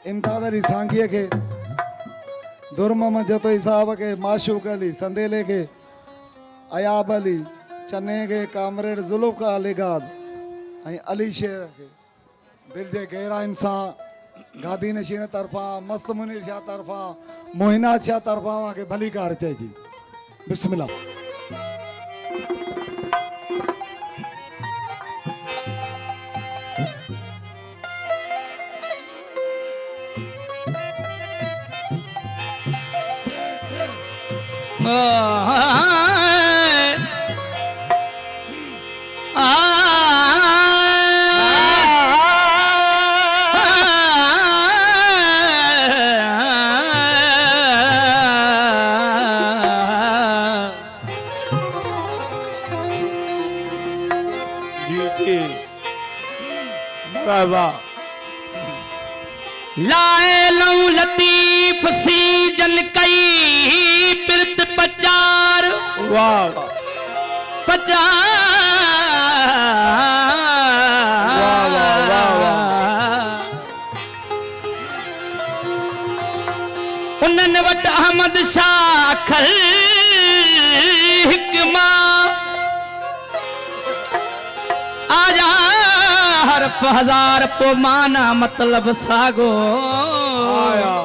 इमदाद अली सांगिया के दुर मोहम्मद जतोई साहब के माशूक अली संदेले के अयाब अली चन्ने के कामरेड जुल्फ़ अली गाद अली शेर के दिल जे गहरा इंसान गादी नशीन तरफा मस्त मुनीर शाह तरफा मोहिनात शाह तरफा वहाँ के भली कार चाहिए बिस्मिल्लाह। लाए लऊ लतीफ सी जल कई पिरत पचार वाह पचार उन्हनि वटि अहमद शाह खल हिकमा आजा हरफ हजार पो माना मतलब सागो आया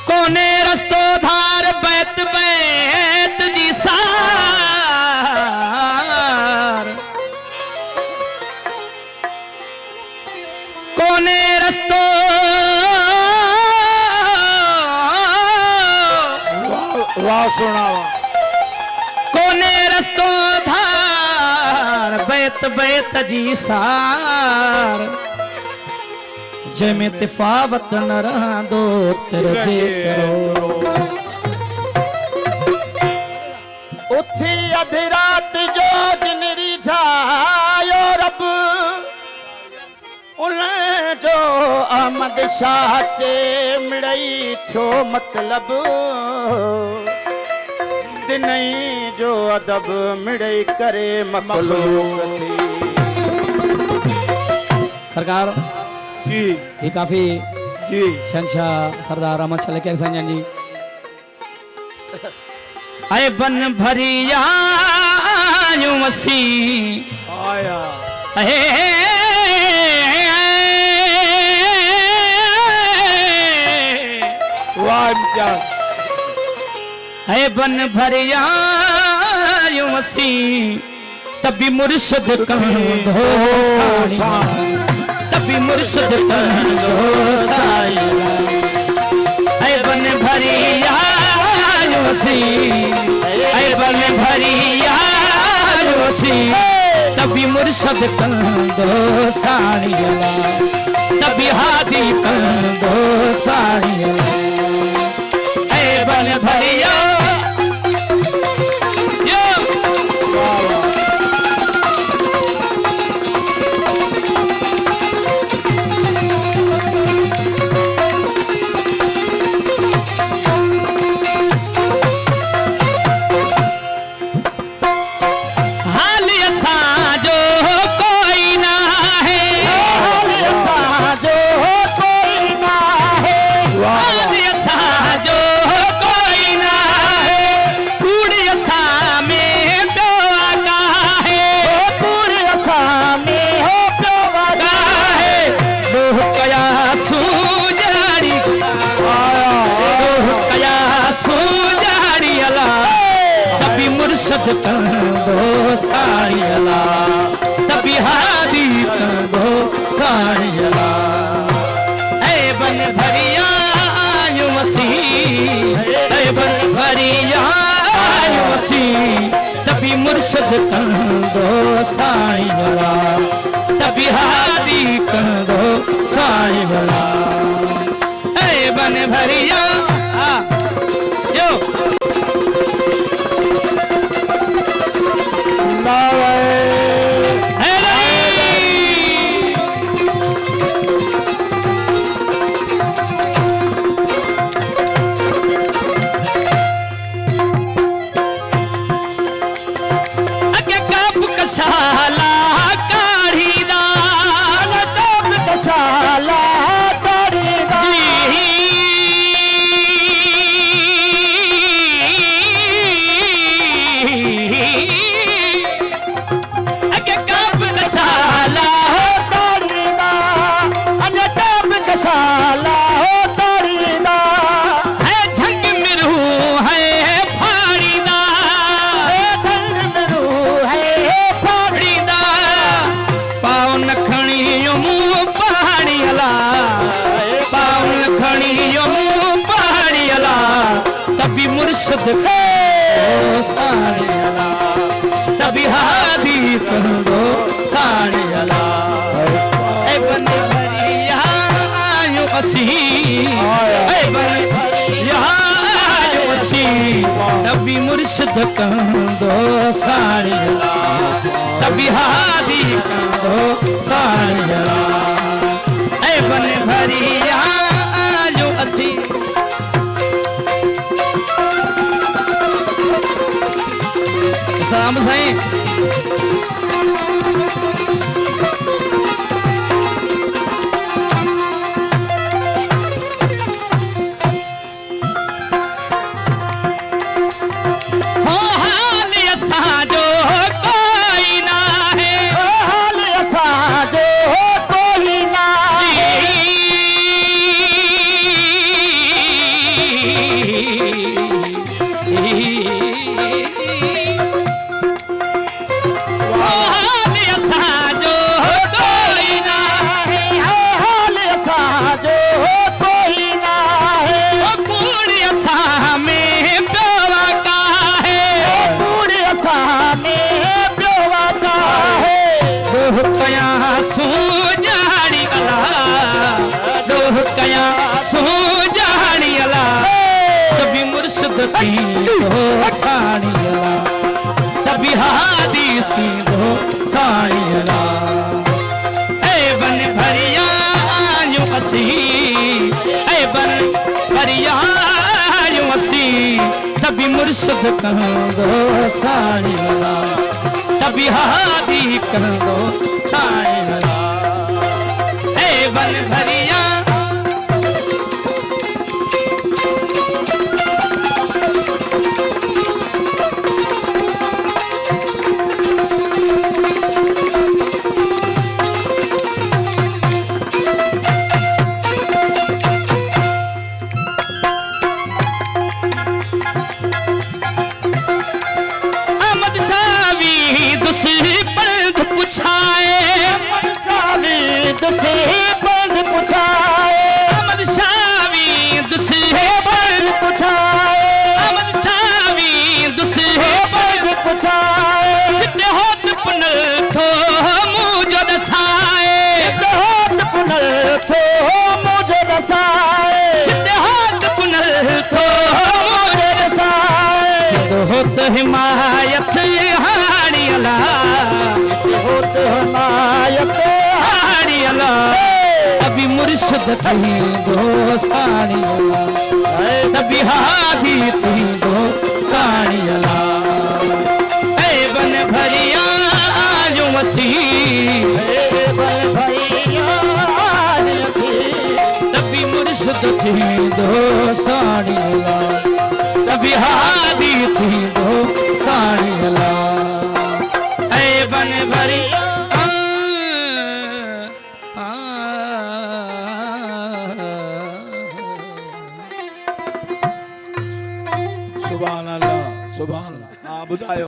कोने रस्तो धार बैत बैत जी सार कोने रस्तो वाह सुनावा कोने रस्तो धार बैत बैत जी सार जैमें तिफावत न रहंदो तिरजे करो उठी अधी रात जो जिनरी झायो रब उन जो अहमद शाह चे मिड़ई थियो मतलब दिनई जो अदब मिड़ई करे मखलूक थी। सरकार जी ये काफी जी शहंशाह सरदार अहमद शले के संजन जी आए बन भरिया यूं वसी आया अहे वाह इम्तियाज है बन भरिया यूं वसी तभी मुर्शिद कंधो साई तभी मुर्शिद कंधो साई है बन भरिया यूं वसी है बन भरिया यूं वसी तभी मुर्शिद कंधो साई तभी हादी कंधो साई है बन भरिया मुर्शद कंदो साड़ियला तभी हादी कंदो साड़ियला ऐ बन भरिया यूं वसी ऐ बन भरिया यूं वसी तभी मुर्शद कंदो साड़ियला तभी हादी कंदो साड़ियला ऐ बन भरिया यो शाला काढ़ी दाल टोप कसा मुर्शिद खे साणी हला तभी हादी कंदो साणी हला ए बन भरिया आयो असी ए बन भरिया आयो असी तभी मुर्शिद कंदो साणी हला तभी हादी कंदो साणी हला ए बन भरिया आयो असी साम साईं हो हाल असांजो कोई ना है हाल असांजो कोई ना हाल असांजो कोई ना है हाल असांजो कोई ना है कूड़ी असां में प्योवा का है पूरी असाने प्योवा का है दोह कयां सूजाड़ी अला दोह कयां सूजाड़ी अला तभी मुर्शिद थी दो साड़ी अला तभी हादी सी दो साड़ी अला ए बन भरिया आयो असी ए बन भरिया आयो असी तभी मुर्शिद कंदो साड़ी अला तभी हादी कंदो साड़ी अला ए बन भरिया अहमद शावी दूसरी पलक पुछाए शादी दसे बंद पुछाए अहमद शावी दूसरी बंद पुछाए अहमद शावी दूसरी बंद पुछाए जिते होत पुनल थो मुझो दसाए हाथ पुनल थो मुझे रसाए जिते होत पुनल थो मुझे रसाए होत हिमायत हाड़ी अला होत हमायत हाड़ी अला तभी मुर्शिद थी दो साड़ी अला तभी हादी थी दो साड़ी अला ए बन भरिया आयो मसी तभी मुर्शिद थी दो साड़ी अला तभी हादी थी दो साड़ी अला ए बन भरिया सुभान अल्लाह सुभान अल्लाह हाँ ॿुधायो